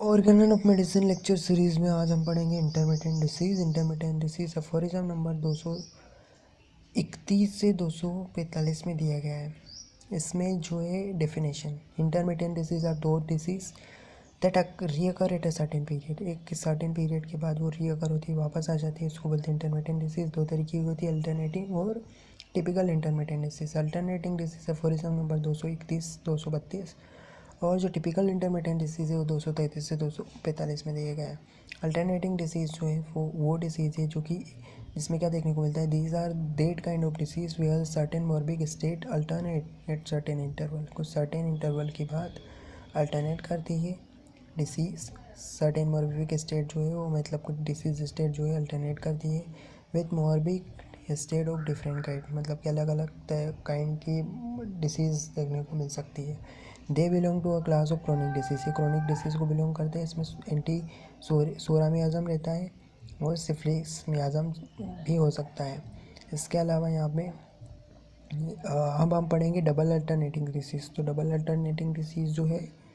Organelle of medicine lecture series में आज हम पढ़ेंगे intermittent disease. Intermittent disease aphorism number 231 से 245 में दिया गया है। इसमें जो है definition, intermittent disease are those disease that reoccur at a certain period. एक सर्टेन पीरियड के बाद वो रीअकर होती है, वापस आ जाती है, उसको बोलते हैं इंटरमिटेंट डिसीज। दो तरीके की होती है, अल्टरनेटिंग और typical intermittent disease. Alternating disease aphorism number 231 232 और जो टिपिकल इंटरमिटेंट डिसीज़ है वो 233 से 245 में दिया गया है। अल्टरनेटिंग डिसीज़ जो है वो डिसीज़ है जो कि जिसमें क्या देखने को मिलता है, these are that kind of disease where certain morbid state alternate at certain interval. कुछ सर्टेन इंटरवल के बाद अल्टरनेट करती है डिसीज़। सर्टेन मॉर्बिक स्टेट जो है वो मतलब कुछ डिसीज़ स्टेट जो है अल्टरनेट करती है with morbid state of different kind, मतलब कि अलग अलग काइंड की डिसीज़ देखने को मिल सकती है। They belong to a class of chronic disease. ये क्रोनिक डिसीज़ को बिलोंग करते हैं। इसमें एंटी सोरा मियाज़म रहता है और सिफिलिस मियाज़म भी हो सकता है। इसके अलावा यहाँ पे अब हम पढ़ेंगे डबल अल्टरनेटिंग डिसीज़। तो डबल अल्टरनेटिंग डिसीज़ जो है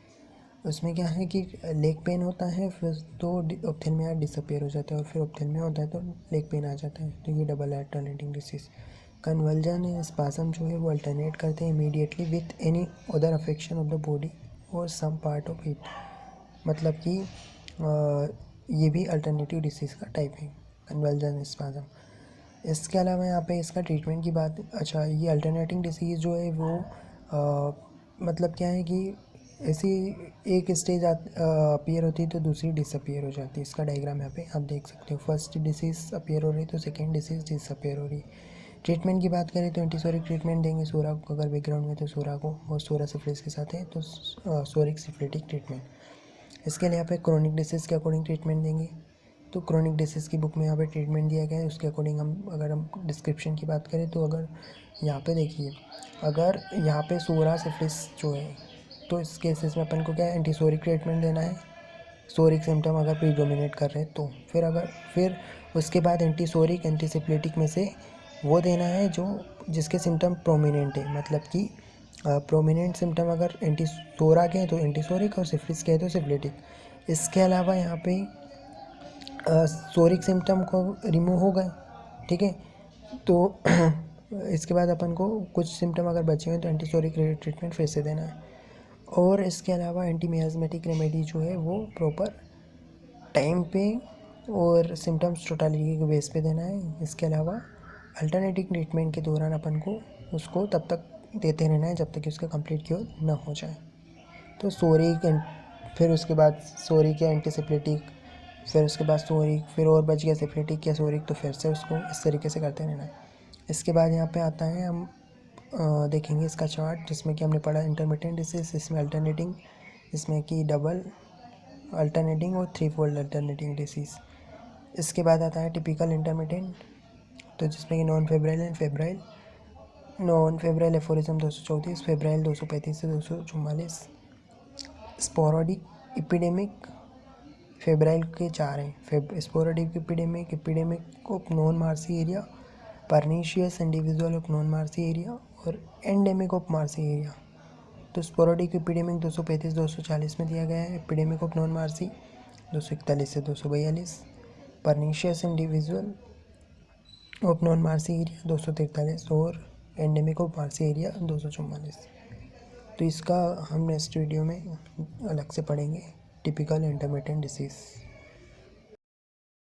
उसमें क्या है कि लेग पेन होता है, फिर तो ऑप्थेल्मिया डिसअपियर हो जाता है, और फिर ऑप्थेल्मिया होता है तो लेग पेन आ जाता है। तो ये डबल अल्टरनेटिंग डिसीज़। कन्वल्जन है, स्पासम जो है वो अल्टरनेट करते हैं immediately with any other affection of the body और सम पार्ट ऑफ इट, मतलब कि ये भी अल्टरनेटिव डिसीज़ का टाइप है, कन्वल्जन स्पासम। इसके अलावा यहाँ पे इसका ट्रीटमेंट की बात, अच्छा ये अल्टरनेटिंग डिसीज़ जो है वो मतलब क्या है कि ऐसी एक स्टेज अपीयर होती है तो दूसरी डिसअपियर हो जाती है। इसका डायग्राम यहाँ पे आप देख सकते हो। फर्स्ट डिसीज़ अपीयर हो रही है तो सेकेंड डिसीज़ डिसअपियर हो रही है। ट्रीटमेंट की बात करें तो एंटीसोरिक ट्रीटमेंट देंगे सोरा को, अगर बैकग्राउंड में तो सोरा को, और सोरा सिफिलिस के साथ है तो सोरिक सिफिलिटिक ट्रीटमेंट। इसके लिए यहाँ पे क्रोनिक डिसीज़ के अकॉर्डिंग ट्रीटमेंट देंगे। तो क्रोनिक डिसीज़ की बुक में यहाँ पे ट्रीटमेंट दिया गया है, उसके अकॉर्डिंग हम डिस्क्रिप्शन की बात करें तो अगर यहाँ पे देखिए, अगर यहाँ पे सोरा सिफिलिस जो है तो इस केसेस में अपन को क्या है, एंटीसोरिक ट्रीटमेंट देना है। सोरिक सिम्टम अगर प्रीडोमिनेट कर रहे हैं तो फिर उसके बाद एंटीसोरिक एंटीसिफिलिटिक में से वो देना है जो जिसके सिम्टम प्रोमिनेंट है, मतलब कि प्रोमिनेंट सिम्टम अगर एंटीसोरा के हैं तो एंटीसोरिक और सिफिलिस के हैं तो सिफिलिटिक। इसके अलावा यहाँ पे सोरिक सिम्टम को रिमूव हो गए, ठीक है, तो इसके बाद अपन को कुछ सिम्टम अगर बचे हुए तो एंटीसोरिक ट्रीटमेंट फिर से देना है। और इसके अलावा एंटी मियाज़मेटिक रेमेडी जो है वो प्रॉपर टाइम पे और सिम्टम्स टोटालिटी के बेस पे देना है। इसके अलावा अल्टरनेटिव ट्रीटमेंट के दौरान अपन को उसको तब तक देते रहना है जब तक कि उसका कंप्लीट क्योर ना हो जाए। तो सोरिक, फिर उसके बाद सोरिक या एंटीसिफिलिटिक, फिर उसके बाद सोरिक, फिर और बच गया सिफिलिटिक या सोरिक तो फिर से उसको इस तरीके से करते रहना है। इसके बाद यहाँ पे आता है, हम देखेंगे इसका चार्ट जिसमें कि हमने पढ़ा इंटरमिटेंट डिसीज, इसमें अल्टरनेटिंग, इसमें कि डबल अल्टरनेटिंग और थ्री फोल्ड अल्टरनेटिंग डिसीज़। इसके बाद आता है टिपिकल इंटरमिटेंट, तो जिसमें कि non febrile and febrile. Non febrile aphorism 234, febrile 235 से 244। स्पोराडिक एपिडेमिक, फेब्राइल के 4 हैं, sporadic epidemic, epidemic of non marshy area, pernicious individual of non marshy area और एंडेमिक ऑफ मार्सी एरिया। तो स्पोराडिक एपिडेमिक 235 240 में दिया गया है, एपिडेमिक ऑफ नॉन मार्सी 241 से 242, pernicious individual of non marshy area 243 और एंडेमिक ऑफ मार्सी एरिया 244। तो इसका हम नेक्स्ट वीडियो में अलग से पढ़ेंगे, टिपिकल इंटरमिटेंट डिसीज़।